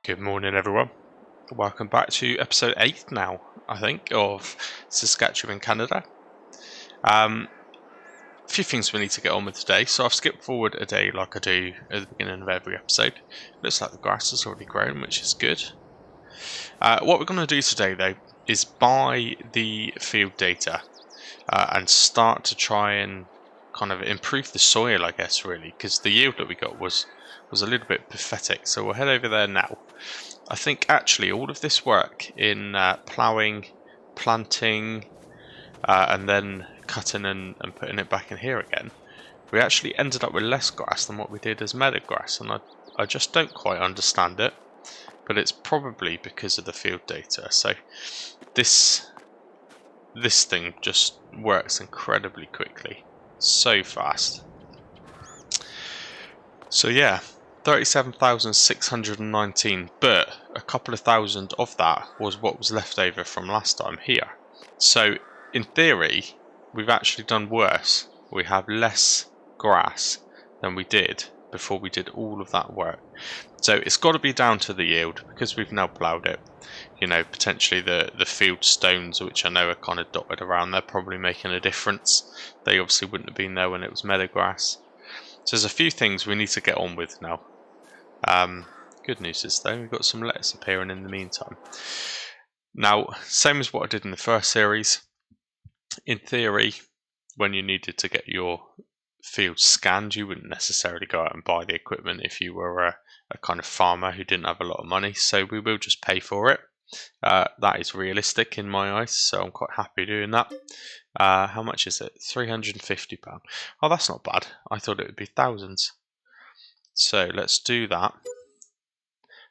Good morning, everyone. Welcome back to episode 8 now, I think, of Saskatchewan, Canada. A few things we need to get on with today, so I've skipped forward a day like I do at the beginning of every episode. Looks like the grass has already grown, which is good. What we're going to do today, though, is buy the field data and start to try and kind of improve the soil, I guess, really, because the yield that we got was a little bit pathetic. So we'll head over there now. I think actually all of this work in ploughing, planting, and then cutting and putting it back in here again, we actually ended up with less grass than what we did as meadow grass, and I just don't quite understand it, but it's probably because of the field data. So this thing just works incredibly quickly, so fast. So yeah, 37,619, but a couple of thousand of that was what was left over from last time here. So in theory, we've actually done worse. We have less grass than we did before we did all of that work. So it's got to be down to the yield, because we've now ploughed it. You know, potentially the field stones, which I know are kind of dotted around, they're probably making a difference. They obviously wouldn't have been there when it was meadow grass. So there's a few things we need to get on with now. Good news is though, we've got some lettuce appearing in the meantime. Now, same as what I did in the first series, in theory, when you needed to get your field scanned, you wouldn't necessarily go out and buy the equipment if you were a kind of farmer who didn't have a lot of money, so we will just pay for it. That is realistic in my eyes, so I'm quite happy doing that. How much is it? £350. Oh, that's not bad. I thought it would be thousands. So let's do that.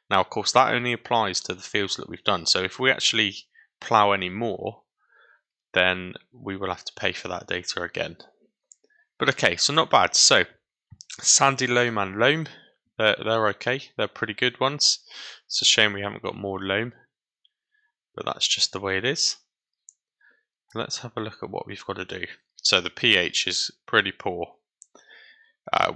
Now, of course, that only applies to the fields that we've done. So if we actually plough any more, then we will have to pay for that data again. But okay, so not bad. So sandy loam and loam, they're okay. They're pretty good ones. It's a shame we haven't got more loam, but that's just the way it is. Let's have a look at what we've got to do. So the pH is pretty poor,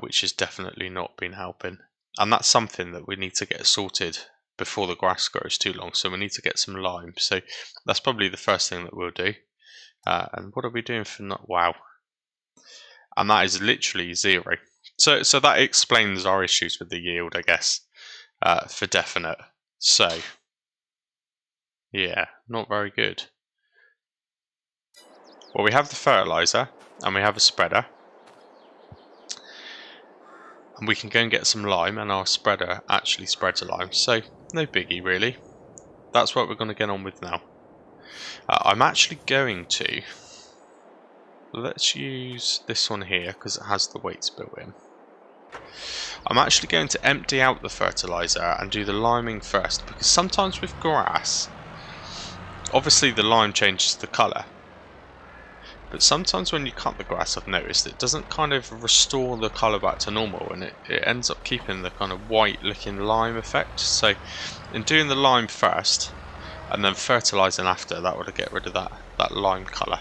which has definitely not been helping. And that's something that we need to get sorted before the grass grows too long. So we need to get some lime. So that's probably the first thing that we'll do. And what are we doing for not? Wow. And that is literally 0. So that explains our issues with the yield, I guess, for definite. So yeah, not very good. Well, we have the fertilizer and we have a spreader. And we can go and get some lime, and our spreader actually spreads a lime, so no biggie really. That's what we're going to get on with now. I'm actually going to, let's use this one here because it has the weights built in. I'm actually going to empty out the fertilizer and do the liming first, because sometimes with grass, obviously the lime changes the colour. But sometimes when you cut the grass, I've noticed it doesn't kind of restore the colour back to normal, and it ends up keeping the kind of white looking lime effect. So in doing the lime first and then fertilising after, that would get rid of that lime colour.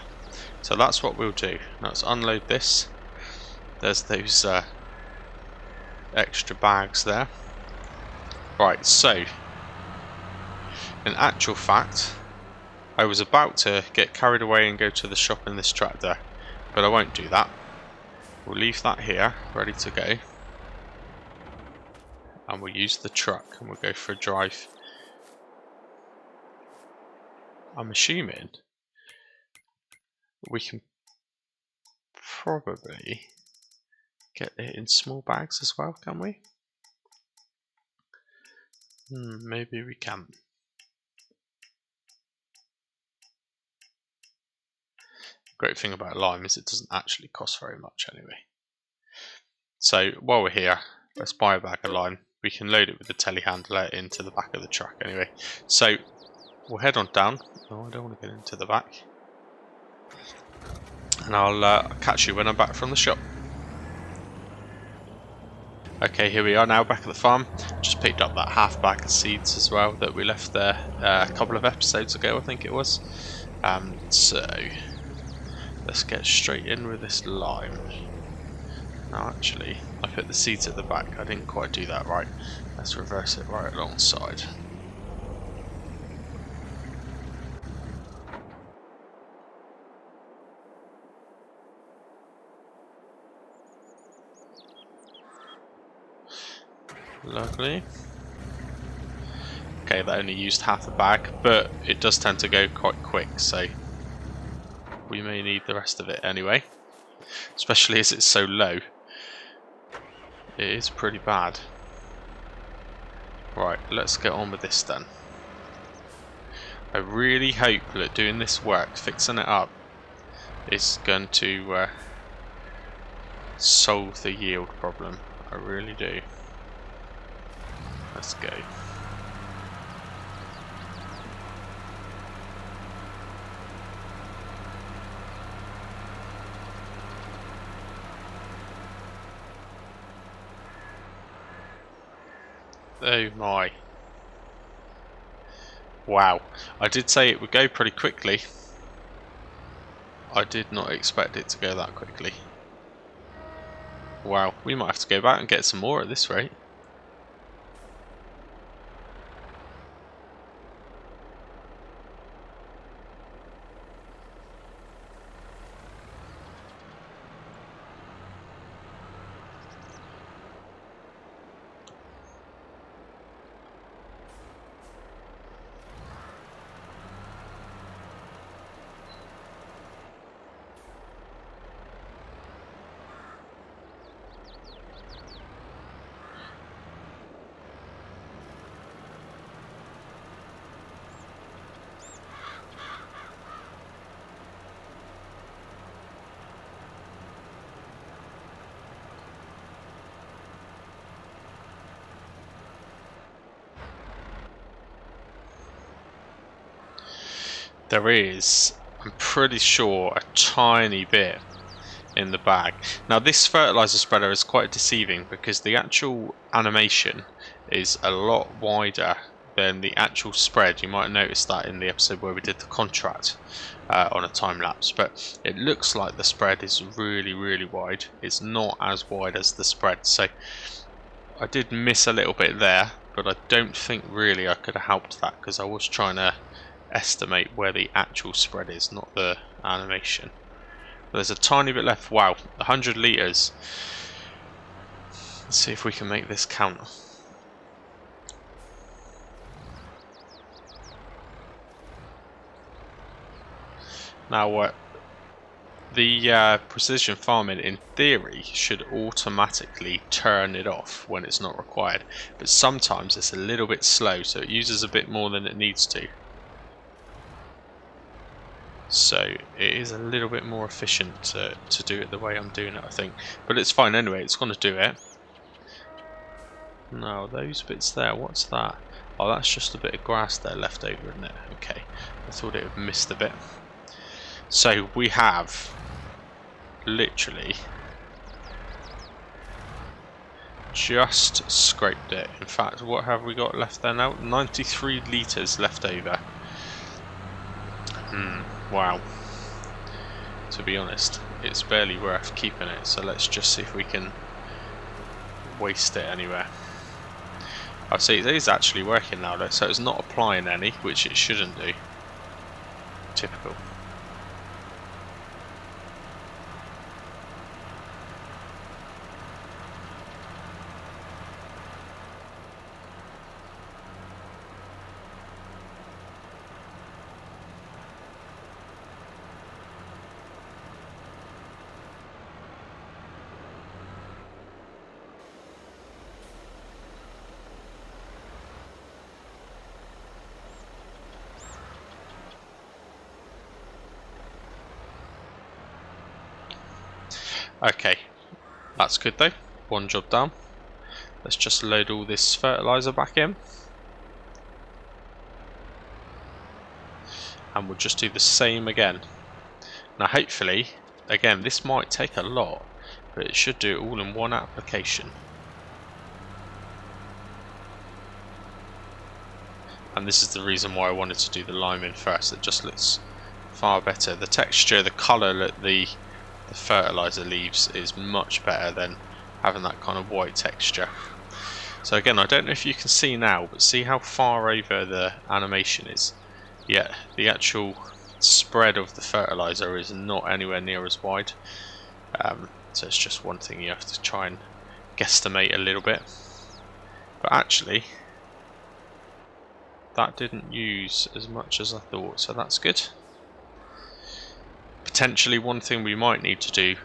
So that's what we'll do. Now let's unload this. There's those extra bags there. Right, so in actual fact, I was about to get carried away and go to the shop in this tractor, but I won't do that. We'll leave that here, ready to go. And we'll use the truck and we'll go for a drive. I'm assuming we can probably get it in small bags as well, can we? Maybe we can. Great thing about lime is it doesn't actually cost very much anyway. So while we're here, let's buy a bag of lime. We can load it with the telehandler into the back of the truck anyway. So we'll head on down. Oh, I don't want to get into the back. And I'll catch you when I'm back from the shop. Okay, here we are now back at the farm. Just picked up that half bag of seeds as well that we left there a couple of episodes ago, I think it was. So let's get straight in with this lime. Now actually, I put the seeds at the back. I didn't quite do that right. Let's reverse it right alongside. Lovely. Okay, that only used half a bag, but it does tend to go quite quick, so we may need the rest of it anyway. Especially as it's so low. It is pretty bad. Right, let's get on with this then. I really hope that doing this work, fixing it up, is going to solve the yield problem. I really do. Let's go. Oh my. Wow. I did say it would go pretty quickly. I did not expect it to go that quickly. Wow, we might have to go back and get some more at this rate. There is, I'm pretty sure, a tiny bit in the bag. Now this fertilizer spreader is quite deceiving because the actual animation is a lot wider than the actual spread. You might have noticed that in the episode where we did the contract on a time lapse, but it looks like the spread is really wide. It's not as wide as the spread, so I did miss a little bit there, but I don't think really I could have helped that because I was trying to estimate where the actual spread is, not the animation. There's a tiny bit left. Wow, 100 litres. Let's see if we can make this count. Now, the precision farming, in theory, should automatically turn it off when it's not required. But sometimes it's a little bit slow, so it uses a bit more than it needs to. So it is a little bit more efficient to do it the way I'm doing it, I think. But it's fine anyway, it's going to do it. Now those bits there, what's that? Oh, that's just a bit of grass there left over, isn't it? Okay, I thought it had missed a bit. So we have literally just scraped it. In fact, what have we got left there now? 93 litres left over. Wow. To be honest, it's barely worth keeping it, so let's just see if we can waste it anywhere. I see it is actually working now, so it's not applying any, which it shouldn't do. Typical. Okay, that's good though. One job done. Let's just load all this fertilizer back in. And we'll just do the same again. Now hopefully, again, this might take a lot, but it should do it all in one application. And this is the reason why I wanted to do the lime in first. It just looks far better. The texture, the colour that the the fertilizer leaves is much better than having that kind of white texture. So again, I don't know if you can see now, but see how far over the animation is. Yeah, the actual spread of the fertilizer is not anywhere near as wide. So it's just one thing you have to try and guesstimate a little bit. But actually, that didn't use as much as I thought, so that's good. Potentially one thing we might need to do,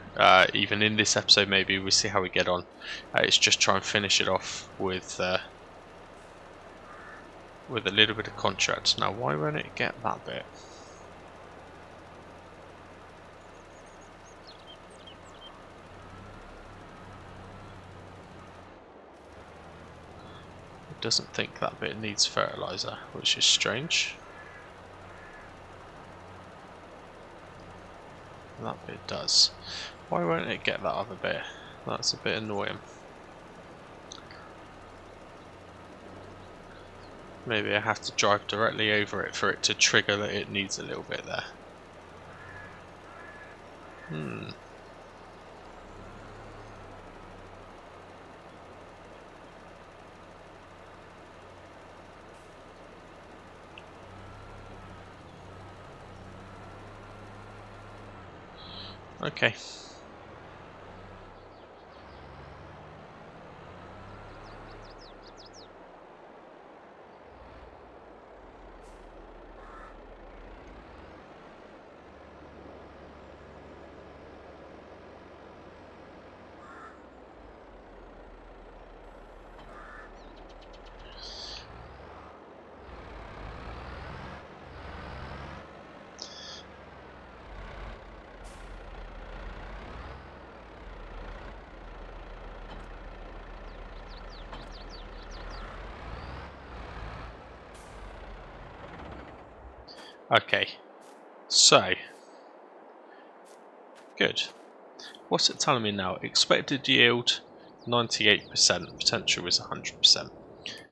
even in this episode, maybe we'll see how we get on, is just try and finish it off with a little bit of contract. Now, why won't it get that bit? It doesn't think that bit needs fertilizer, which is strange. That bit does. Why won't it get that other bit? That's a bit annoying. Maybe I have to drive directly over it for it to trigger that it needs a little bit there. Okay. Okay, so good. What's it telling me now? Expected yield 98%, potential is 100%.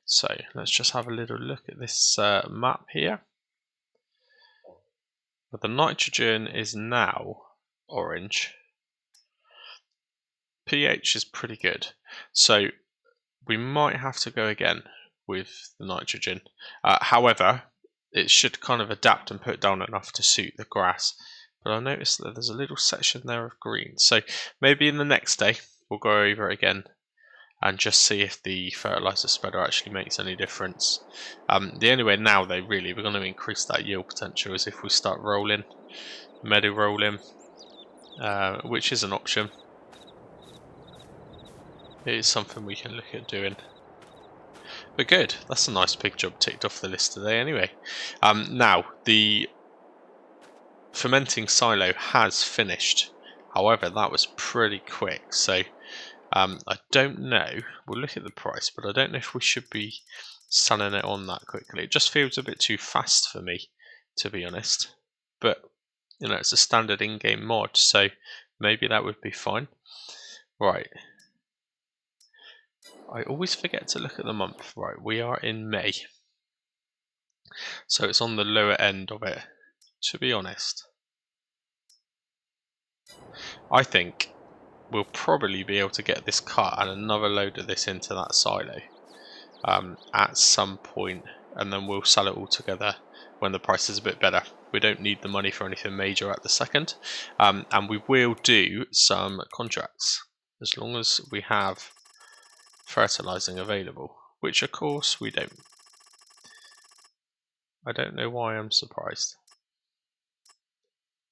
So let's just have a little look at this map here. But the nitrogen is now orange. pH is pretty good. So we might have to go again with the nitrogen. However, it should kind of adapt and put down enough to suit the grass. But I noticed that there's a little section there of green. So maybe in the next day we'll go over it again and just see if the fertilizer spreader actually makes any difference. The only way now though really we're going to increase that yield potential is if we start rolling, meadow rolling, which is an option. It is something we can look at doing. But good, that's a nice big job ticked off the list today anyway. Now, the fermenting silo has finished. However, that was pretty quick. So I don't know, we'll look at the price, but I don't know if we should be selling it on that quickly. It just feels a bit too fast for me, to be honest. But, you know, it's a standard in-game mod, so maybe that would be fine. Right. I always forget to look at the month. Right, we are in May. So it's on the lower end of it, to be honest. I think we'll probably be able to get this cut and another load of this into that silo at some point, and then we'll sell it all together when the price is a bit better. We don't need the money for anything major at the second, and we will do some contracts as long as we have fertilizing available, which of course we don't. I don't know why I'm surprised.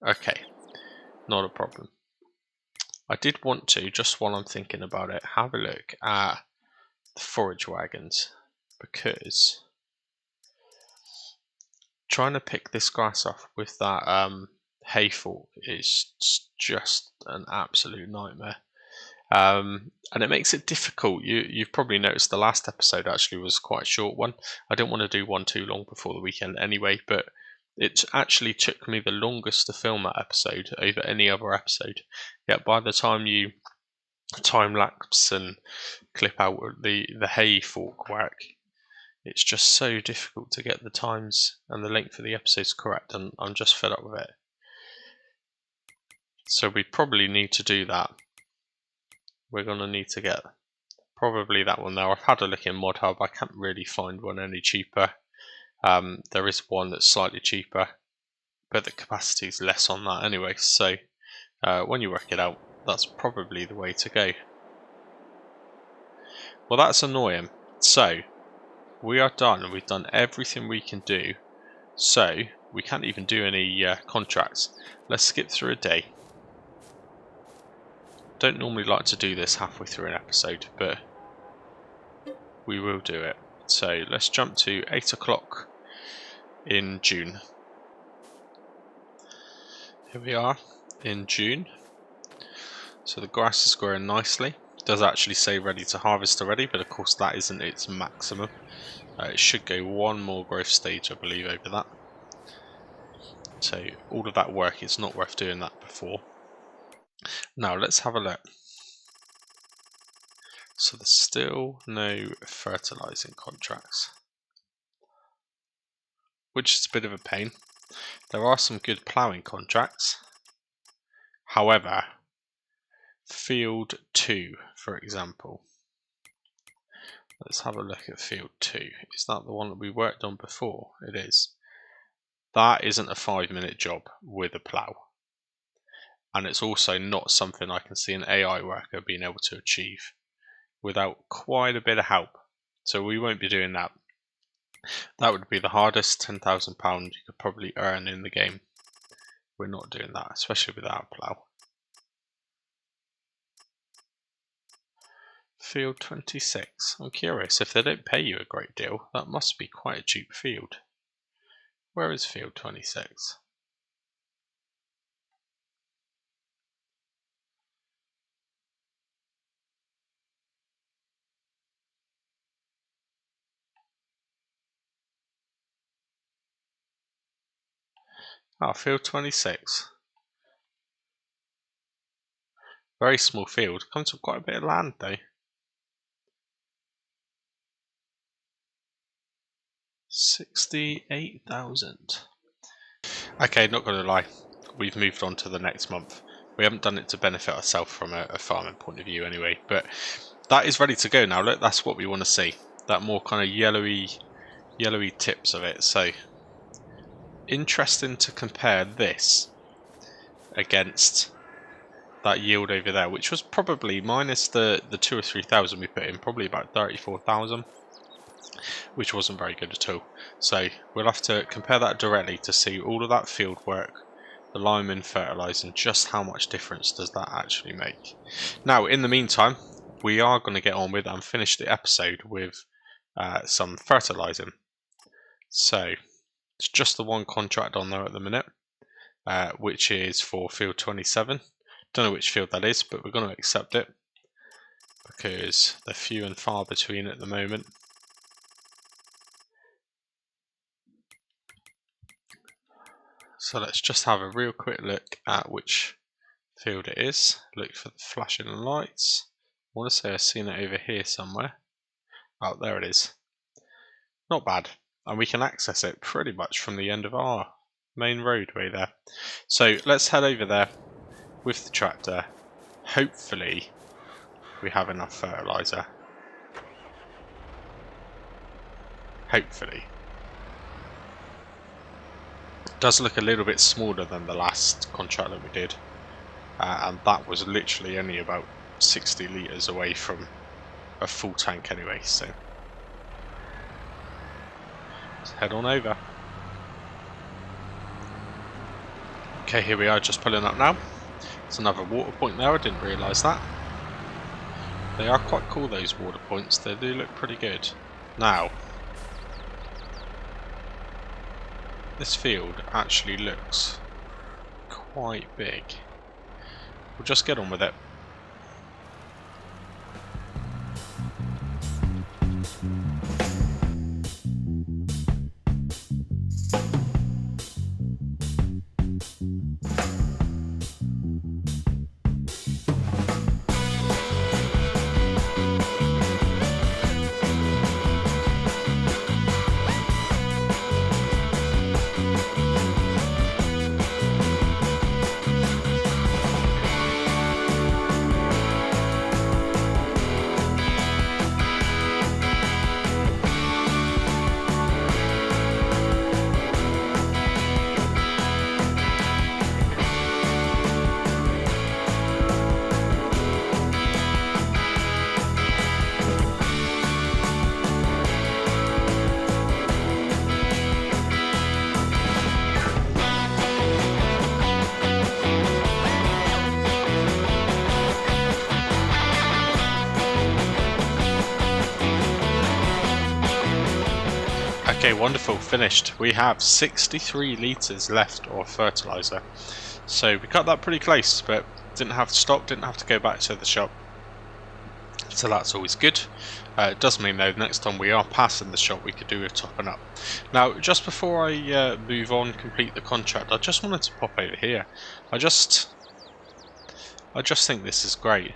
Okay, not a problem. I did want to, just while I'm thinking about it, have a look at the forage wagons, because trying to pick this grass off with that hay fork is just an absolute nightmare. And it makes it difficult. You've probably noticed the last episode actually was quite a short one. I didn't want to do one too long before the weekend anyway, but it actually took me the longest to film that episode over any other episode. Yet by the time you time lapse and clip out the hay fork whack, it's just so difficult to get the times and the length of the episodes correct, and I'm just fed up with it. So we probably need to do that. We're going to need to get probably that one there. I've had a look in Mod Hub. I can't really find one any cheaper. There is one that's slightly cheaper, but the capacity is less on that anyway. So when you work it out, that's probably the way to go. Well, that's annoying. So we are done. We've done everything we can do. So we can't even do any contracts. Let's skip through a day. Don't normally like to do this halfway through an episode, but we will do it. So let's jump to 8 o'clock in June. Here we are in June. So the grass is growing nicely. It does actually say ready to harvest already, but of course that isn't its maximum. It should go one more growth stage, I believe, over that. So all of that work, it's not worth doing that before. Now let's have a look. So there's still no fertilizing contracts, which is a bit of a pain. There are some good ploughing contracts. However, Field 2, for example. Let's have a look at Field 2. Is that the one that we worked on before? It is. That isn't a 5-minute job with a plough. And it's also not something I can see an AI worker being able to achieve without quite a bit of help. So we won't be doing that. That would be the hardest £10,000 you could probably earn in the game. We're not doing that, especially without a plough. Field 26. I'm curious, if they don't pay you a great deal, that must be quite a cheap field. Where is Field 26? Oh, Field 26. Very small field. Comes with quite a bit of land though. 68,000. Okay, not gonna lie. We've moved on to the next month. We haven't done it to benefit ourselves from a farming point of view anyway, but that is ready to go now. Look, that's what we want to see. That more kind of yellowy tips of it. So interesting to compare this against that yield over there, which was probably minus the 2,000 or 3,000 we put in, probably about 34,000, which wasn't very good at all. So we'll have to compare that directly to see all of that field work, the linemen fertilizing, just how much difference does that actually make. Now in the meantime, we are going to get on with and finish the episode with some fertilizing. So it's just the one contract on there at the minute, which is for Field 27. Don't know which field that is, but we're going to accept it because they're few and far between at the moment. So let's just have a real quick look at which field it is. Look for the flashing lights. I want to say I've seen it over here somewhere. Oh, there it is. Not bad. And we can access it pretty much from the end of our main roadway there. So let's head over there with the tractor. Hopefully we have enough fertilizer. Hopefully. It does look a little bit smaller than the last contract that we did. And that was literally only about 60 litres away from a full tank anyway, so let's head on over. Okay, here we are, just pulling up now. There's another water point there, I didn't realise that. They are quite cool, those water points, they do look pretty good. Now, this field actually looks quite big. We'll just get on with it. wonderful, finished. We have 63 litres left of fertiliser. So we cut that pretty close, but didn't have to stop, didn't have to go back to the shop. So that's always good. It does mean though, next time we are passing the shop, we could do with topping up. Now, just before I move on, complete the contract, I just wanted to pop over here. I just think this is great.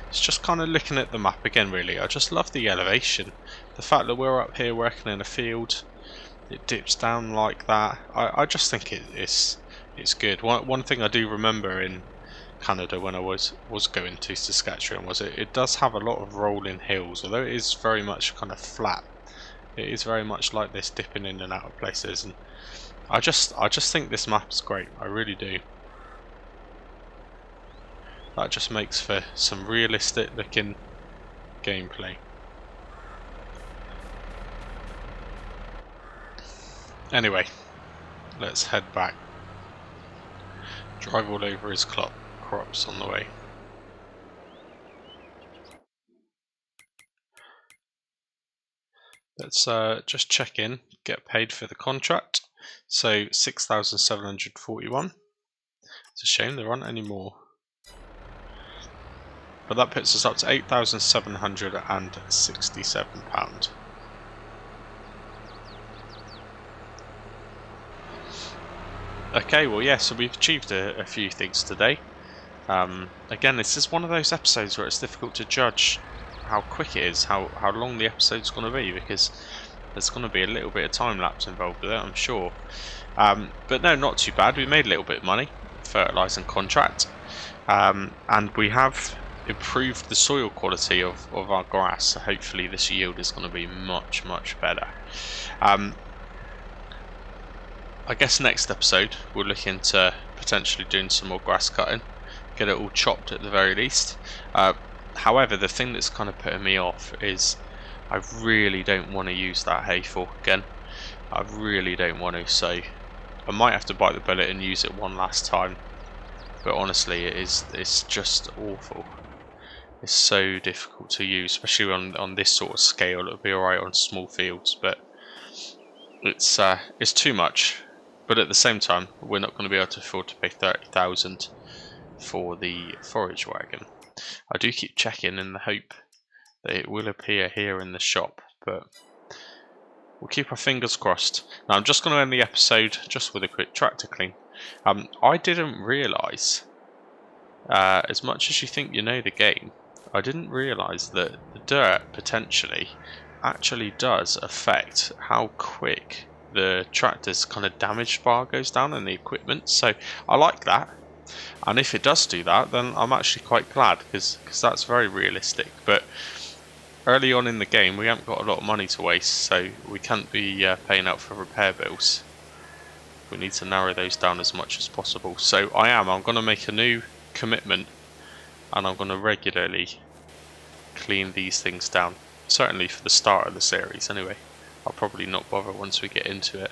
It's just kind of looking at the map again, really. I just love the elevation. The fact that we're up here working in a field, it dips down like that. I just think it's good. One thing I do remember in Canada when I was going to Saskatchewan was it does have a lot of rolling hills, although it is very much kind of flat. It is very much like this, dipping in and out of places, and I just think this map's great. I really do. That just makes for some realistic looking gameplay. Anyway, let's head back. Drive all over his crops on the way. Let's just check in, get paid for the contract. So 6,741. It's a shame there aren't any more. But that puts us up to £8,767. Okay, well yeah, so we've achieved a few things today. Again, this is one of those episodes where it's difficult to judge how quick it is, how long the episode's going to be, because there's going to be a little bit of time lapse involved with it, I'm sure. But no, not too bad. We made a little bit of money, fertilising contract, and we have improved the soil quality of our grass, so hopefully this yield is going to be much better. I guess next episode we'll look into potentially doing some more grass cutting, get it all chopped at the very least. However, the thing that's kind of putting me off is I really don't want to use that hay fork again. I really don't want to, so I might have to bite the bullet and use it one last time. But honestly, it's just awful. It's so difficult to use, especially on this sort of scale. It'll be alright on small fields, but it's too much. But at the same time, we're not going to be able to afford to pay 30,000 for the forage wagon. I do keep checking in the hope that it will appear here in the shop, but we'll keep our fingers crossed. Now I'm just going to end the episode just with a quick tractor clean. I didn't realise, as much as you think you know the game, I didn't realise that the dirt potentially actually does affect how quick the tractor's kind of damage bar goes down and the equipment, so I like that. And if it does do that, then I'm actually quite glad, because that's very realistic. But early on in the game we haven't got a lot of money to waste, so we can't be paying out for repair bills. We need to narrow those down as much as possible. So I'm going to make a new commitment, and I'm going to regularly clean these things down. Certainly for the start of the series anyway. I'll probably not bother once we get into it.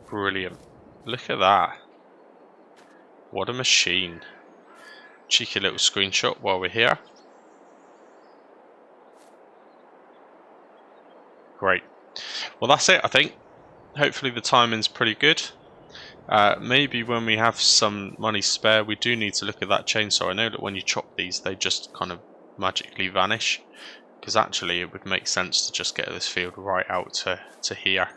Brilliant. Look at that. What a machine. Cheeky little screenshot while we're here. Great. Well, that's it, I think. Hopefully the timing's pretty good. Maybe when we have some money spare, we do need to look at that chainsaw. I know that when you chop these, they just kind of magically vanish, because actually it would make sense to just get this field right out to here.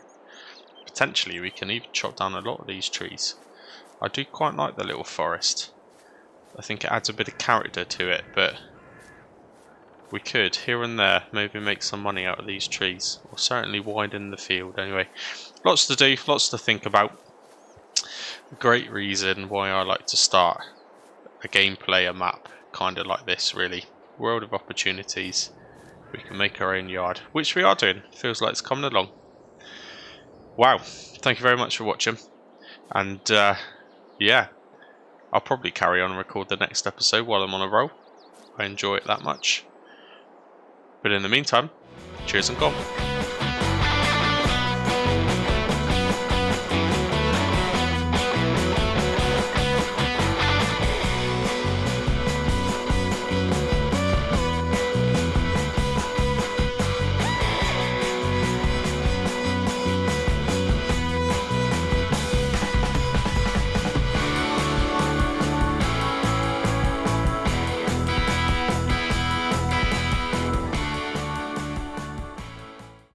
Potentially we can even chop down a lot of these trees. I do quite like the little forest. I think it adds a bit of character to it, but we could, here and there, maybe make some money out of these trees, or certainly widen the field. Anyway, lots to do, lots to think about. A great reason why I like to start a gameplay, a map, kind of like this really. World of opportunities. We can make our own yard, which we are doing. Feels like it's coming along. Wow, thank you very much for watching, and yeah, I'll probably carry on and record the next episode while I'm on a roll. I enjoy it that much. But in the meantime, cheers and gone.